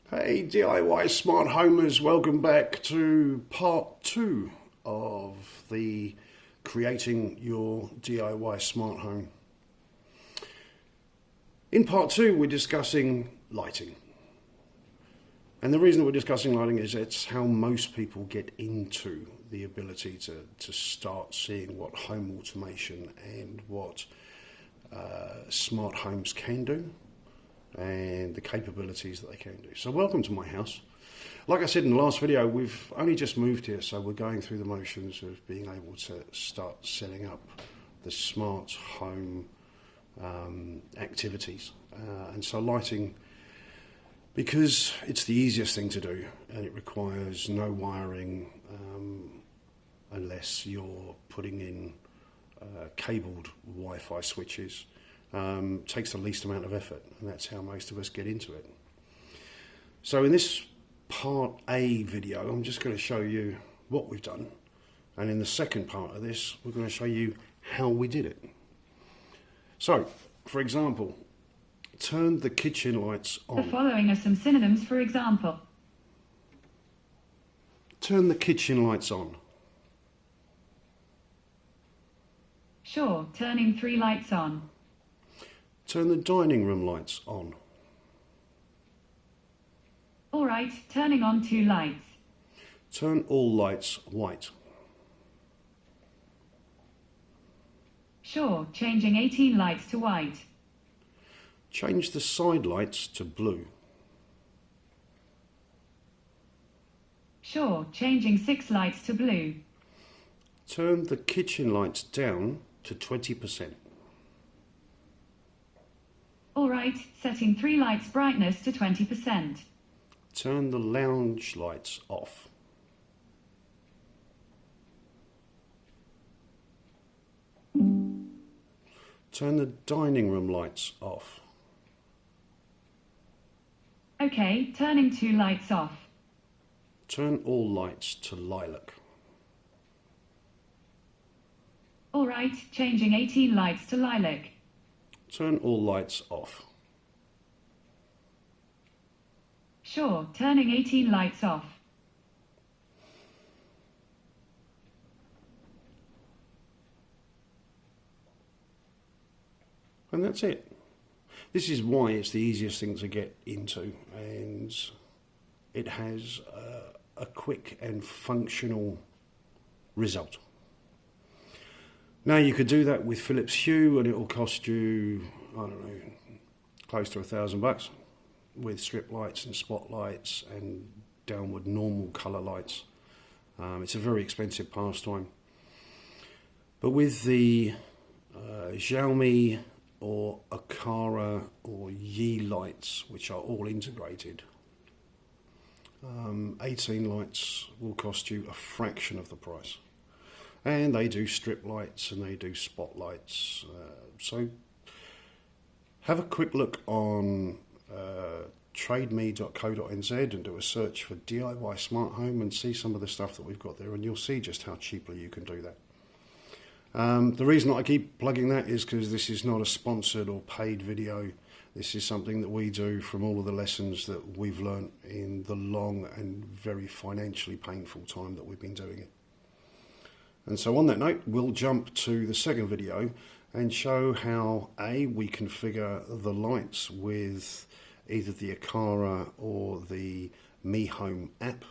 Hey DIY smart homers, welcome back to part 2 of the creating your DIY smart home. In part 2 we're discussing lighting. And the reason that we're discussing lighting is it's how most people get into the ability to start seeing what home automation and what smart homes can do, and the capabilities that they can do. So welcome to my house. Like I said in the last video, we've only just moved here, so we're going through the motions of being able to start setting up the smart home activities. And so lighting, because it's the easiest thing to do and it requires no wiring unless you're putting in cabled Wi-Fi switches, takes the least amount of effort, and that's how most of us get into it. So in this part A video, I'm just going to show you what we've done, and in the second part of this, we're going to show you how we did it. So, for example, turn the kitchen lights on. The following are some synonyms for example. Turn the kitchen lights on. Sure, turning 3 lights on. Turn the dining room lights on. All right, turning on 2 lights. Turn all lights white. Sure, changing 18 lights to white. Change the side lights to blue. Sure, changing 6 lights to blue. Turn the kitchen lights down to 20%. All right, setting 3 lights brightness to 20%. Turn the lounge lights off. Turn the dining room lights off. Okay, turning 2 lights off. Turn all lights to lilac. All right, changing 18 lights to lilac. Turn all lights off. Sure, turning 18 lights off. And that's it. This is why it's the easiest thing to get into, and it has a quick and functional result. Now you could do that with Phillips Hue and it will cost you, I don't know, close to $1,000 with strip lights and spotlights and downward normal colour lights. It's a very expensive pastime. But with the Xiaomi or Aqara or Yi lights, which are all integrated, 18 lights will cost you a fraction of the price. And they do strip lights and they do spotlights. So have a quick look on trademe.co.nz and do a search for DIY smart home and see some of the stuff that we've got there, and you'll see just how cheaply you can do that. The reason I keep plugging that is because this is not a sponsored or paid video. This is something that we do from all of the lessons that we've learnt in the long and very financially painful time that we've been doing it. And so on that note, we'll jump to the second video and show how we configure the lights with either the Aqara or the MiHome app,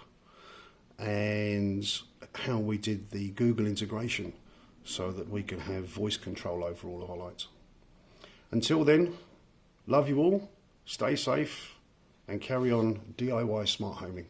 and how we did the Google integration so that we can have voice control over all of our lights. Until then, love you all, stay safe, and carry on DIY smart homing.